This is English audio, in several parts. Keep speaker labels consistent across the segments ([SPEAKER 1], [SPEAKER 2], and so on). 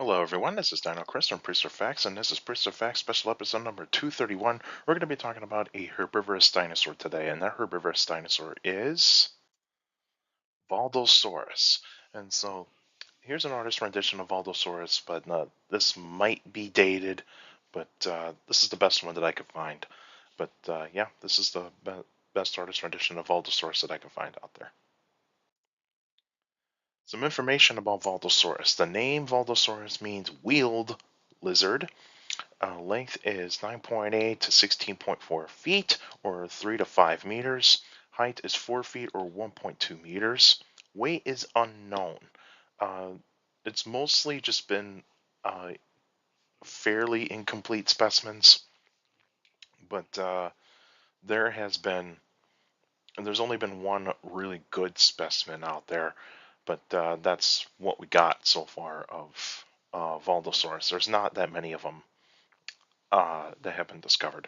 [SPEAKER 1] Hello everyone, this is Dino Chris from Prehistoric Facts, and this is Prehistoric Facts special episode number 231. We're going to be talking about a herbivorous dinosaur today, and that herbivorous dinosaur is Valdosaurus. And so here's an artist rendition of Valdosaurus, but this might be dated, but this is the best one that I could find. But yeah, this is the best artist rendition of Valdosaurus that I can find out there. Some information about Valdosaurus. The name Valdosaurus means wheeled lizard. Length is 9.8 to 16.4 feet, or 3 to 5 meters. Height is 4 feet, or 1.2 meters. Weight is unknown. Uh, it's mostly just been uh, fairly incomplete specimens, but there's only been one really good specimen out there, but that's what we got so far of Valdosaurus. There's not that many of them that have been discovered.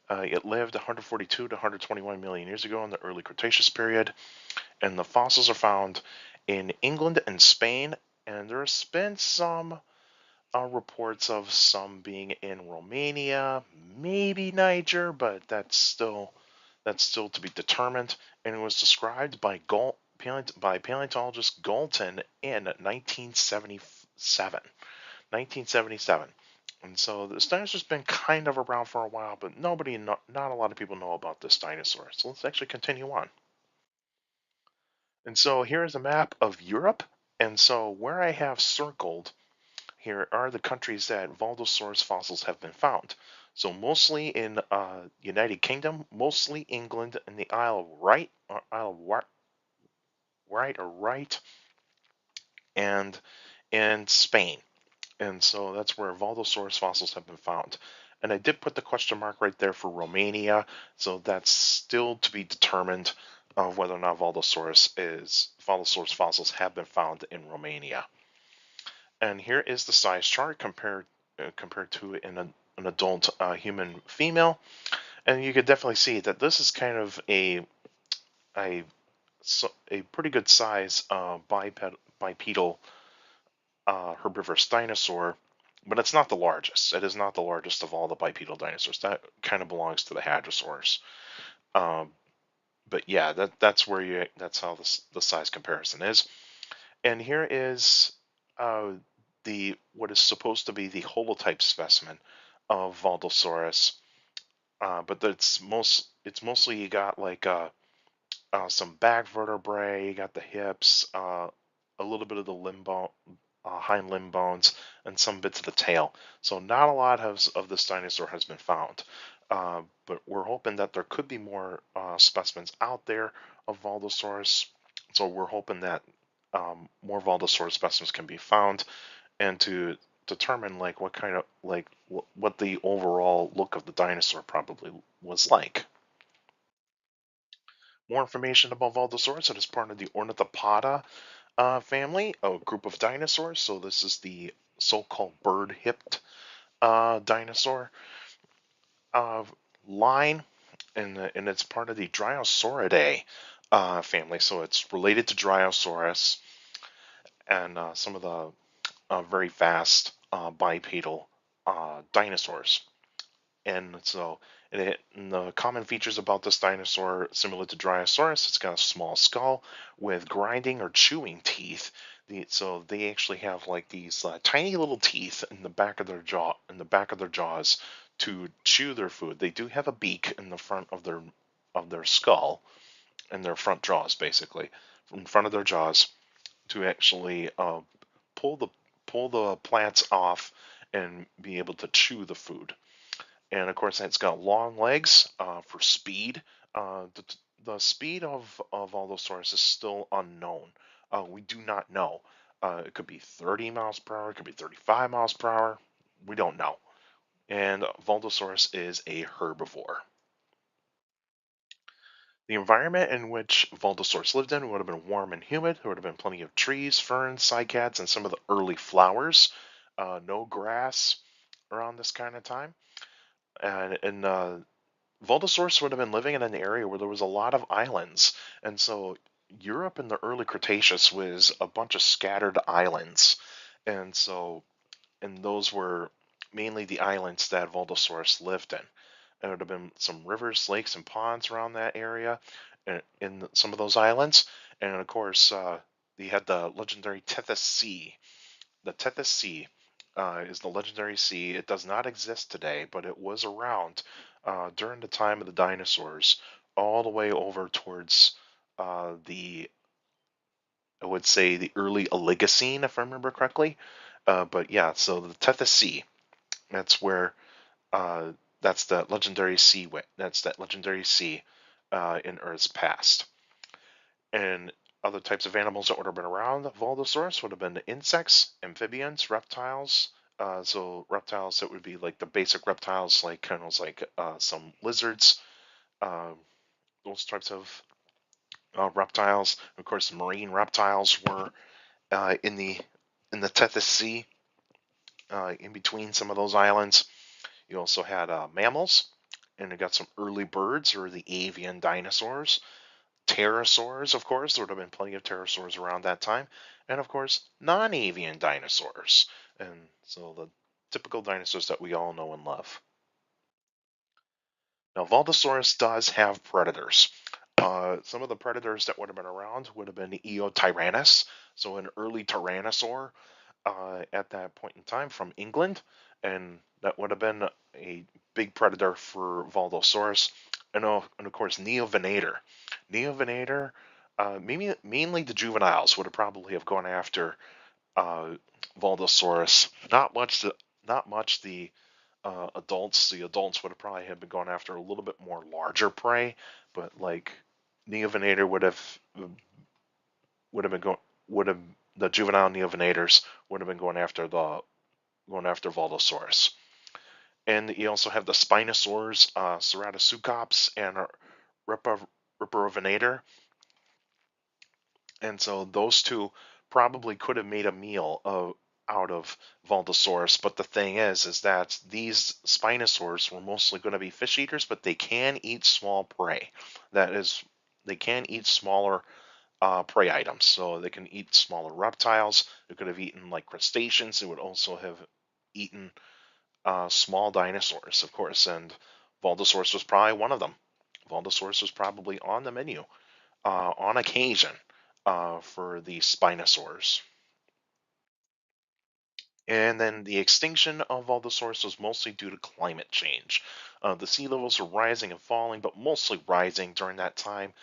[SPEAKER 1] It lived 142 to 121 million years ago in the early Cretaceous period, and the fossils are found in England and Spain, and there's been some reports of some being in Romania, maybe Niger, but that's still to be determined. And it was described by paleontologist Galton in 1977. 1977. And so this dinosaur's been kind of around for a while, but not a lot of people know about this dinosaur. So let's actually continue on. And so here is a map of Europe. And so where I have circled here are the countries that Valdosaurus fossils have been found. So mostly in United Kingdom, mostly England and the Isle of Wight, and Spain. And so that's where Valdosaurus fossils have been found. And I did put the question mark right there for Romania, so that's still to be determined of whether or not Valdosaurus fossils have been found in Romania. And here is the size chart compared to an adult human female, and you could definitely see that this is kind of a, a pretty good size bipedal herbivorous dinosaur, but it's not the largest. It is not the largest of all the bipedal dinosaurs. That kind of belongs to the hadrosaurs. Um, but yeah, that's how the size comparison is. And here is the what is supposed to be the holotype specimen of Valdosaurus. But it's mostly you got like some back vertebrae, you got the hips, a little bit of the hind limb bones, and some bits of the tail. So not a lot of this dinosaur has been found. But we're hoping that there could be more specimens out there of Valdosaurus. So we're hoping that more Valdosaurus specimens can be found, and to determine like what kind of like what the overall look of the dinosaur probably was like. More information about Valdosaurus. It is part of the Ornithopoda family, a group of dinosaurs. So this is the so-called bird-hipped dinosaur uh, line, and it's part of the Dryosauridae family. So it's related to Dryosaurus and some of the very fast bipedal dinosaurs. And so, and the common features about this dinosaur, similar to Dryosaurus, it's got a small skull with grinding or chewing teeth. So they actually have like these tiny little teeth in the back of their jaws to chew their food. They do have a beak in the front of their skull and their front jaws, basically, in front of their jaws to actually pull the pull the plants off and be able to chew the food. And of course, it's got long legs for speed. The speed of Allosaurus is still unknown. We do not know. It could be 30 miles per hour. It could be 35 miles per hour. We don't know. And Valdosaurus is a herbivore. The environment in which Valdosaurus lived in would have been warm and humid. There would have been plenty of trees, ferns, cycads, and some of the early flowers. No grass around this kind of time. And Valdosaurus would have been living in an area where there was a lot of islands. And so Europe in the early Cretaceous was a bunch of scattered islands. And so and those were mainly the islands that Valdosaurus lived in. There would have been some rivers, lakes, and ponds around that area, in some of those islands. And of course, you had the legendary Tethys Sea. The Tethys Sea is the legendary sea. It does not exist today, but it was around during the time of the dinosaurs, all the way over towards the, I would say, the early Oligocene, if I remember correctly. But yeah, so the Tethys Sea, that's where uh, that's that legendary sea. That's that legendary sea in Earth's past. And other types of animals that would have been around Valdosaurus would have been insects, amphibians, reptiles. So reptiles that would be like the basic reptiles, like kind of like some lizards, uh, those types of reptiles. Of course, marine reptiles were in the Tethys Sea, in between some of those islands. You also had mammals, and you got some early birds or the avian dinosaurs. Pterosaurs, of course, there would have been plenty of pterosaurs around that time, and of course, non avian dinosaurs. And so the typical dinosaurs that we all know and love. Now, Valdosaurus does have predators. Some of the predators that would have been around would have been Eotyrannus, so an early tyrannosaur at that point in time from England, and that would have been a big predator for Valdosaurus. And of course, Neovenator. Neovenator, mainly the juveniles would have probably have gone after uh, Valdosaurus. Not much the adults. The adults would have probably have been going after a little bit more larger prey, but like Neovenator would have been going would have the juvenile neovenators would have been going after Valdosaurus. And you also have the Spinosaurs, Ceratoseucops, and Riporovenator. And so those two probably could have made a meal out of Valdosaurus. But the thing is that these Spinosaurs were mostly going to be fish eaters, but they can eat small prey. That is, they can eat smaller prey items. So they can eat smaller reptiles. They could have eaten like crustaceans. They would also have eaten small dinosaurs, of course. And Valdosaurus was probably one of them. Valdosaurus was probably on the menu on occasion for the Spinosaurs. And then the extinction of Valdosaurus was mostly due to climate change. The sea levels were rising and falling, but mostly rising during that time.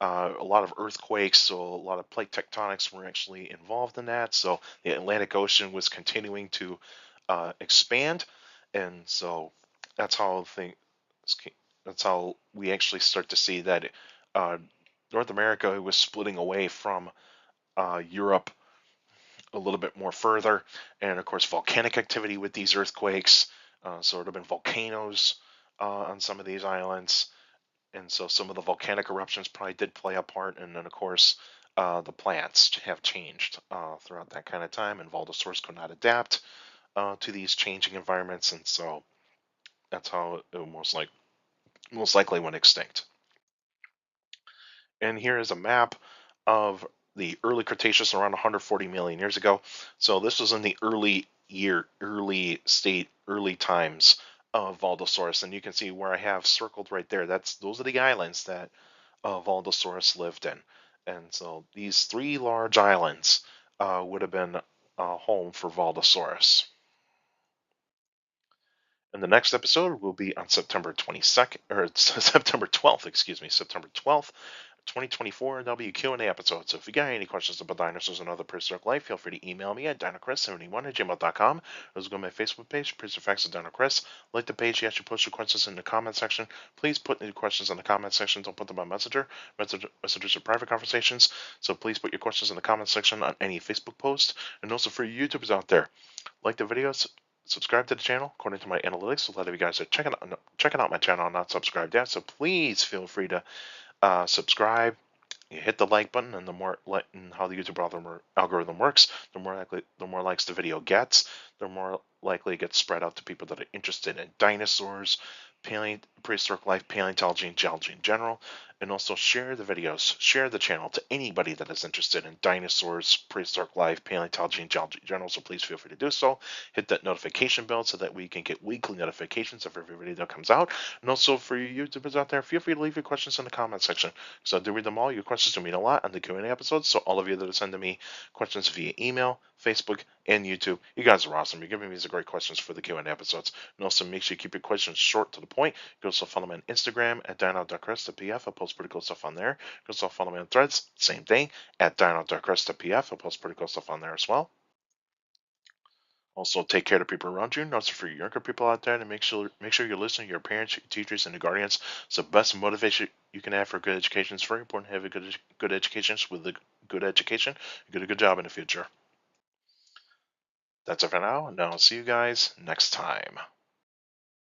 [SPEAKER 1] A lot of earthquakes, so a lot of plate tectonics were actually involved in that. So the Atlantic Ocean was continuing to expand, and so that's how things. That's how we actually start to see that uh, North America was splitting away from Europe a little bit more further, and of course volcanic activity with these earthquakes. So there have been volcanoes on some of these islands, and so some of the volcanic eruptions probably did play a part. And then of course the plants have changed throughout that kind of time, and Valdosaurus could not adapt to these changing environments, and so that's how it most likely went extinct. And here is a map of the early Cretaceous around 140 million years ago. So this was in the early times of Valdosaurus, and you can see where I have circled right there. Those are the islands that Valdosaurus lived in, and so these three large islands would have been home for Valdosaurus. And the next episode will be on September 22nd, or September 12th, excuse me, September 12th, 2024. There'll be a Q&A episode. So if you got any questions about dinosaurs and other prehistoric life, feel free to email me at dinochrist71@gmail.com. Or go to my Facebook page, Prehistoric Facts of Dinochrist. Like the page, you actually post your questions in the comment section. Please put your questions in the comment section. Don't put them on Messenger. Messages are private conversations. So please put your questions in the comment section on any Facebook post. And also for you YouTubers out there, like the videos, subscribe to the channel. According to my analytics, a lot of you guys are checking out my channel and not subscribed yet. So please feel free to subscribe. You hit the like button, and the more and how the YouTube algorithm works, the more likes the video gets, the more likely it gets spread out to people that are interested in dinosaurs, prehistoric life, paleontology, and geology in general. And also share the videos, share the channel to anybody that is interested in dinosaurs, prehistoric life, paleontology, and geology in general. So please feel free to do so. Hit that notification bell so that we can get weekly notifications of every video that comes out. And also for you YouTubers out there, feel free to leave your questions in the comment section. So I do read them all. Your questions do mean a lot on the Q&A episodes. So all of you that are sending me questions via email, Facebook, and YouTube, you guys are awesome. You're giving me some great questions for the Q&A episodes. And also make sure you keep your questions short to the point. You can also follow me on Instagram at dino.crest.pf. I post pretty cool stuff on there. You can also follow me on Threads, same thing, at dino.crest.pf. I post pretty cool stuff on there as well. Also, take care of the people around you. And also for younger people out there, and make sure you're listening to your parents, your teachers, and your guardians. So, best motivation you can have for good education. It's very important to have a good education. With a good education, you get a good job in the future. That's it for now, and I'll see you guys next time.